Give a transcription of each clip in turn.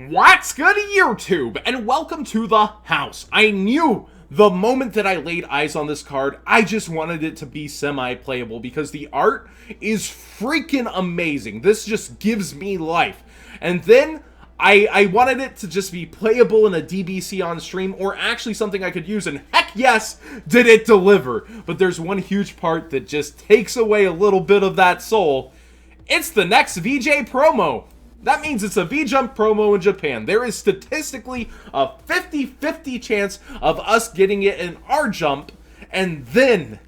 What's good, YouTube? And welcome to the house. I knew the moment that I laid eyes on this card, I just wanted it to be semi-playable because the art is freaking amazing. This just gives me life. And then I wanted it to just be playable in a DBC on stream, or actually something I could use, and heck yes, did it deliver. But there's one huge part that just takes away a little bit of that soul. It's the next VJ promo. That means it's a V-Jump promo in Japan. There is statistically a 50-50 chance of us getting it in our jump, and then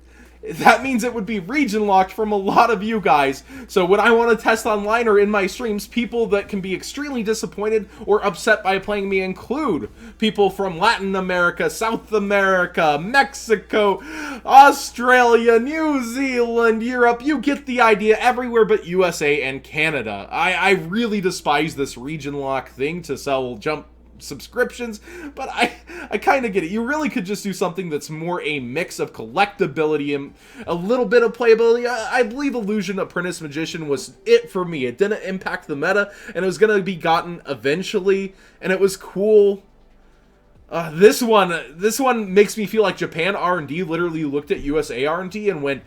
that means it would be region locked from a lot of you guys. So when I want to test online or in my streams, people that can be extremely disappointed or upset by playing me include people from Latin America, South America, Mexico, Australia, New Zealand, Europe. You get the idea, everywhere but USA and Canada. I really despise this region lock thing to sell jump subscriptions, but I kind of get it. You really could just do something that's more a mix of collectability and a little bit of playability. I believe Illusion Apprentice Magician was it for me. It didn't impact the meta, and it was going to be gotten eventually, and it was cool. This one makes me feel like Japan R&D literally looked at USA R&D and went,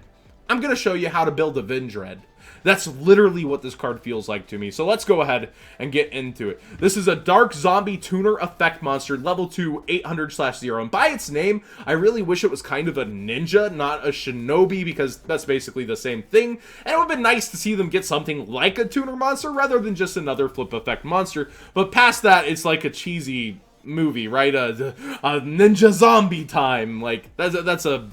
I'm going to show you how to build a Vendread. That's literally what this card feels like to me. So let's go ahead and get into it. This is a Dark Zombie Tuner Effect Monster, level 2, 800/0. And by its name, I really wish it was kind of a ninja, not a shinobi, because that's basically the same thing. And it would have been nice to see them get something like a tuner monster rather than just another flip effect monster. But past that, it's like a cheesy movie, right? A ninja zombie time. Like, that's a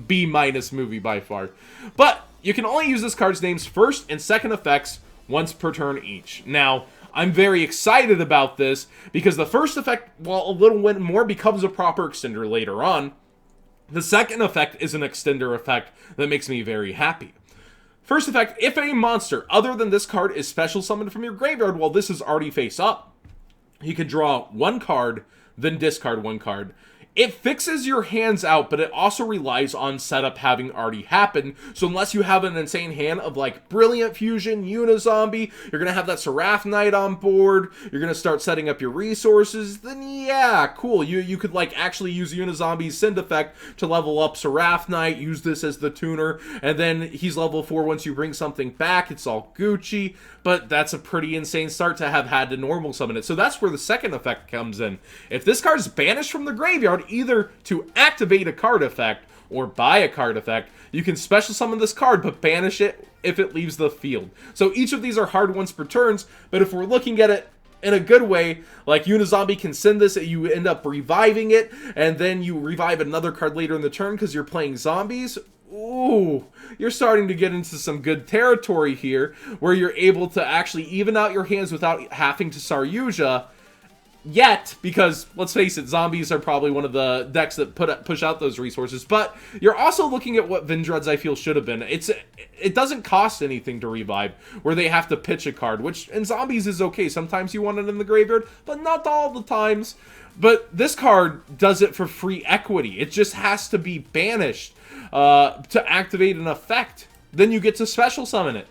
B- movie by far. But you can only use this card's name's first and second effects once per turn each. Now, I'm very excited about this because the first effect, while a little bit more, becomes a proper extender later on. The second effect is an extender effect that makes me very happy. First effect, if a monster other than this card is special summoned from your graveyard while this is already face up, you can draw one card, then discard one card. It fixes your hands out, but it also relies on setup having already happened. So unless you have an insane hand of like Brilliant Fusion, Unizombie, you're going to have that Seraph Knight on board, you're going to start setting up your resources, then yeah, cool. You could like actually use Unizombie's Send effect to level up Seraph Knight, use this as the tuner, and then he's level 4 once you bring something back. It's all Gucci, but that's a pretty insane start to have had to normal summon it. So that's where the second effect comes in. If this card's banished from the graveyard, either to activate a card effect or buy a card effect, you can special summon this card but banish it if it leaves the field. So each of these are hard ones per turns, but if we're looking at it in a good way, like Unizombie can send this, you end up reviving it, and then you revive another card later in the turn because you're playing zombies. Ooh, you're starting to get into some good territory here, where you're able to actually even out your hands without having to Saryuja yet, because let's face it, zombies are probably one of the decks that push out those resources. But you're also looking at what Vendreads I feel should have been. It doesn't cost anything to revive, where they have to pitch a card, which in zombies is okay. Sometimes you want it in the graveyard, but not all the times. But this card does it for free equity. It just has to be banished to activate an effect. Then you get to special summon it.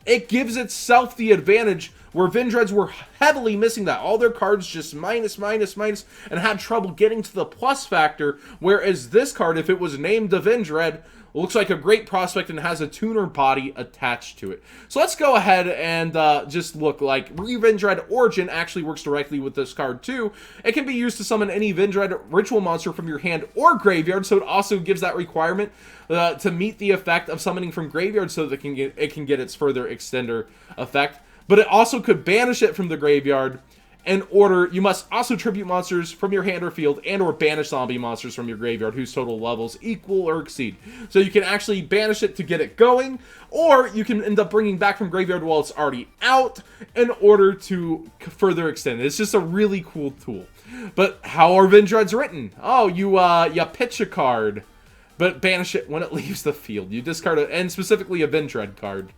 It gives itself the advantage, where Vendreads were heavily missing that. All their cards just minus, and had trouble getting to the plus factor, whereas this card, if it was named a Vendread, looks like a great prospect and has a tuner body attached to it. So let's go ahead and just look. Like Vendread Origin actually works directly with this card too. It can be used to summon any Vendread ritual monster from your hand or graveyard, so it also gives that requirement to meet the effect of summoning from graveyard, so that it can get its further extender effect. But it also could banish it from the graveyard. In order, you must also tribute monsters from your hand or field, and or banish zombie monsters from your graveyard whose total levels equal or exceed. So you can actually banish it to get it going, or you can end up bringing back from graveyard while it's already out in order to further extend it. It's just a really cool tool. But how are Vendreads written? Oh, you pitch a card, but banish it when it leaves the field. You discard it, and specifically a Vendread card.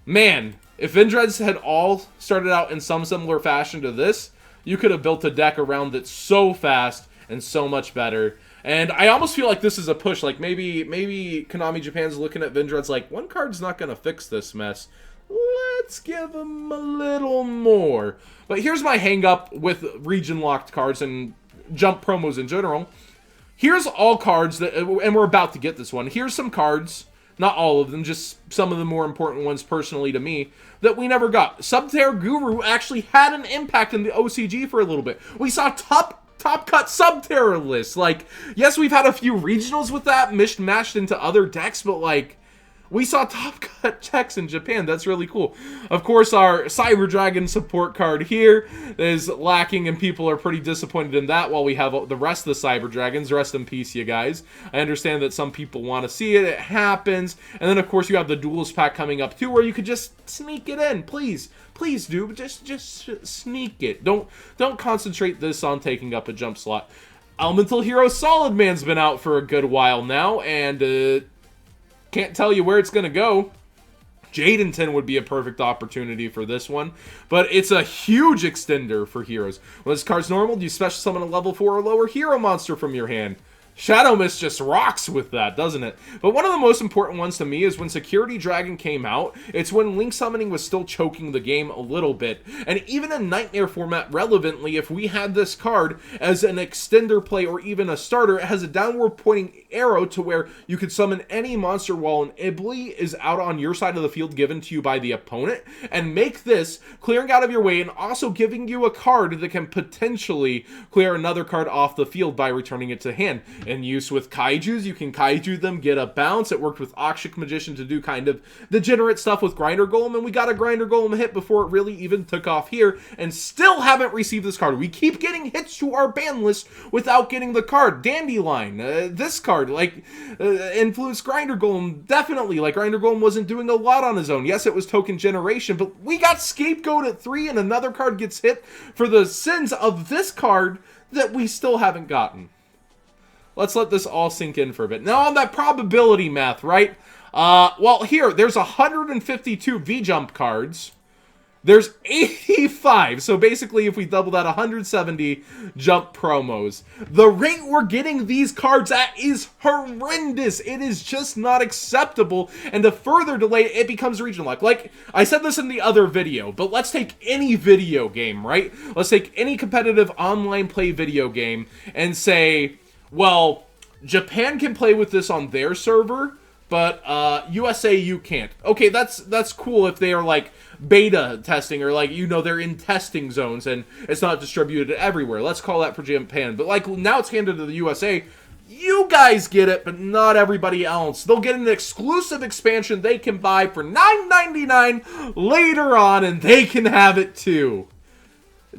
Man, if Vendreads had all started out in some similar fashion to this, you could have built a deck around it so fast and so much better. And I almost feel like this is a push. Like maybe Konami Japan's looking at Vendreads like, one card's not going to fix this mess. let's give them a little more. But here's my hang up with region locked cards and jump promos in general. Here's all cards that, and we're about to get this one. Here's some cards, not all of them, just some of the more important ones personally to me, that we never got. Subterra Guru actually had an impact in the OCG for a little bit. We saw top cut Subterra lists. Like, yes, we've had a few regionals with that, mashed into other decks, but like, we saw top cut decks in Japan. That's really cool. Of course, our Cyber Dragon support card here is lacking, and people are pretty disappointed in that, while we have the rest of the Cyber Dragons. Rest in peace, you guys. I understand that some people want to see it. It happens. And then, of course, you have the Duelist pack coming up, too, where you could just sneak it in. Please. Please do. Just sneak it. Don't concentrate this on taking up a jump slot. Elemental Hero Solid Man's been out for a good while now, and can't tell you where it's going to go. Jadenton would be a perfect opportunity for this one, but it's a huge extender for heroes. When this card's normal, do you special summon a level 4 or lower hero monster from your hand? Shadow Mist just rocks with that, doesn't it? But one of the most important ones to me is when Security Dragon came out. It's when Link Summoning was still choking the game a little bit. And even in Nightmare format, relevantly, if we had this card as an extender play or even a starter, it has a downward pointing arrow to where you could summon any monster while an Ibly is out on your side of the field given to you by the opponent, and make this clearing out of your way and also giving you a card that can potentially clear another card off the field by returning it to hand. In use with Kaijus, you can Kaiju them, get a bounce. It worked with Akshik Magician to do kind of degenerate stuff with Grinder Golem, and we got a Grinder Golem hit before it really even took off here, and still haven't received this card. We keep getting hits to our ban list without getting the card. Dandelion, this card, like, influenced Grinder Golem, definitely. Like, Grinder Golem wasn't doing a lot on his own. Yes, it was token generation, but we got Scapegoat at 3, and another card gets hit for the sins of this card that we still haven't gotten. Let's let this all sink in for a bit. Now, on that probability math, right? Well, here, there's 152 V-Jump cards. There's 85. So basically, if we double that, 170 jump promos. The rate we're getting these cards at is horrendous. It is just not acceptable. And to further delay it, it becomes regional lock. Like, I said this in the other video, but let's take any video game, right? Let's take any competitive online play video game and say, well, Japan can play with this on their server, but USA you can't. Okay, that's cool if they are like beta testing, or like, you know, they're in testing zones and it's not distributed everywhere. Let's call that for Japan. But like, now it's handed to the USA. You guys get it, but not everybody else. They'll get an exclusive expansion they can buy for $9.99 later on, and they can have it too.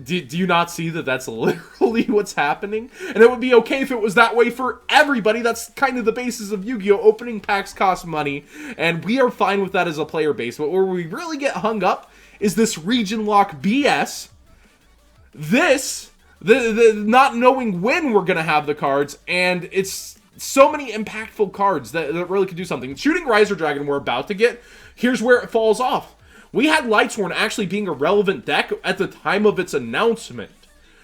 Do you not see that that's literally what's happening? And it would be okay if it was that way for everybody. That's kind of the basis of Yu-Gi-Oh! Opening packs cost money, and we are fine with that as a player base. But where we really get hung up is this region lock BS. This, the not knowing when we're going to have the cards, and it's so many impactful cards that really could do something. Shooting Riser Dragon we're about to get, here's where it falls off. We had Lightsworn actually being a relevant deck at the time of its announcement.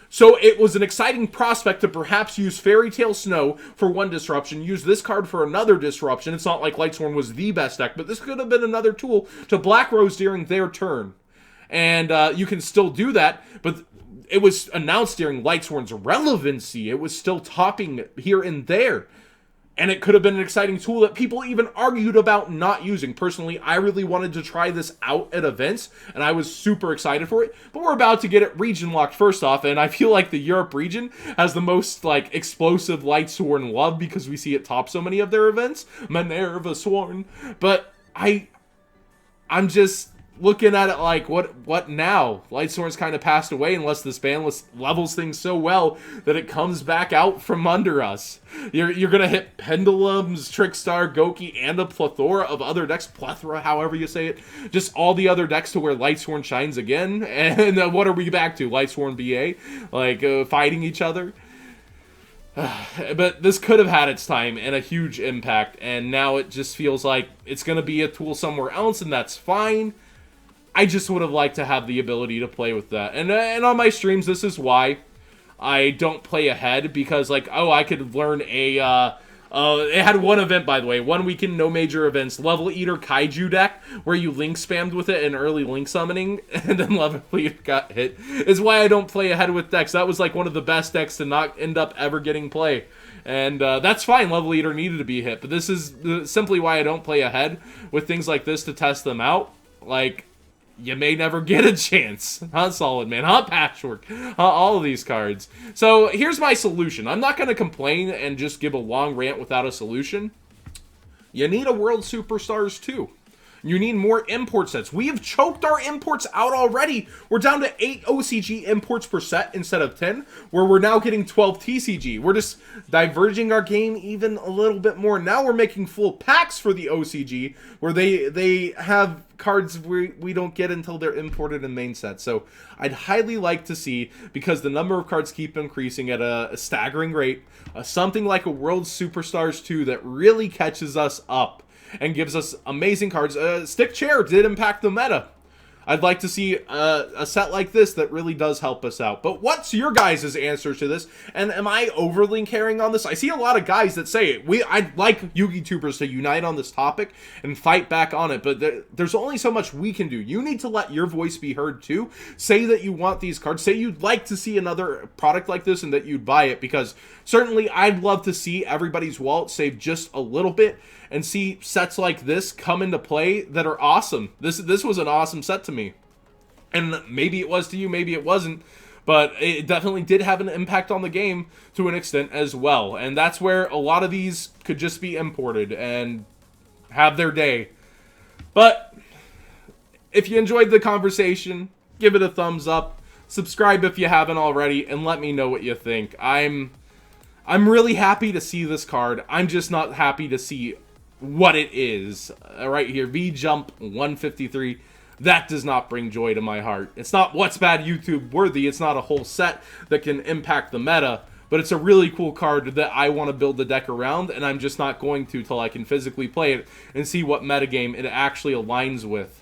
So it was an exciting prospect to perhaps use Fairy Tail Snow for one disruption, use this card for another disruption. It's not like Lightsworn was the best deck, but this could have been another tool to Black Rose during their turn. And you can still do that, but it was announced during Lightsworn's relevancy. It was still topping here and there. And it could have been an exciting tool that people even argued about not using. Personally, I really wanted to try this out at events, and I was super excited for it. But we're about to get it region locked first off, and I feel like the Europe region has the most like explosive Lightsworn love because we see it top so many of their events. Minerva Sworn. But I'm just looking at it like, what now? Lightsworn's kind of passed away unless this ban list levels things so well that it comes back out from under us. You're gonna hit Pendulums, Trickstar, Goki, and a plethora of other decks, plethora, however you say it, just all the other decks to where Lightsworn shines again, and what are we back to? Lightsworn BA? Like, fighting each other? But this could have had its time and a huge impact, and now it just feels like it's gonna be a tool somewhere else, and that's fine. I just would have liked to have the ability to play with that. And on my streams, this is why I don't play ahead, because, like, oh, I could learn a It had one event, by the way. 1 weekend, no major events. Level Eater Kaiju deck, where you Link spammed with it in early Link summoning, and then Level Eater got hit. Is why I don't play ahead with decks. That was like one of the best decks to not end up ever getting play. And that's fine, Level Eater needed to be hit. But this is simply why I don't play ahead with things like this to test them out. Like, you may never get a chance. Huh, Solid Man? Huh, Patchwork? Huh, all of these cards. So here's my solution. I'm not going to complain and just give a long rant without a solution. You need a World Superstars too. You need more import sets. We have choked our imports out already. We're down to 8 OCG imports per set instead of 10, where we're now getting 12 TCG. We're just diverging our game even a little bit more. Now we're making full packs for the OCG, where they have cards we don't get until they're imported in main sets. So I'd highly like to see, because the number of cards keep increasing at a staggering rate, something like a World Superstars 2 that really catches us up and gives us amazing cards. Stick Chair did impact the meta. I'd like to see a set like this that really does help us out. But what's your guys' answer to this? And am I overly carrying on this? I see a lot of guys that say it. I'd like YouTubers to unite on this topic and fight back on it, but there's only so much we can do. You need to let your voice be heard too. Say that you want these cards. Say you'd like to see another product like this and that you'd buy it, because certainly I'd love to see everybody's wallet save just a little bit and see sets like this come into play that are awesome. This was an awesome set to me. And maybe it was to you, maybe it wasn't, but it definitely did have an impact on the game to an extent as well. And that's where a lot of these could just be imported and have their day. But if you enjoyed the conversation, give it a thumbs up, subscribe if you haven't already, and let me know what you think. I'm really happy to see this card. I'm just not happy to see what it is. Right here, V-Jump 153. That does not bring joy to my heart. It's not What's Bad YouTube worthy. It's not a whole set that can impact the meta, but it's a really cool card that I want to build the deck around, and I'm just not going to till I can physically play it and see what metagame it actually aligns with.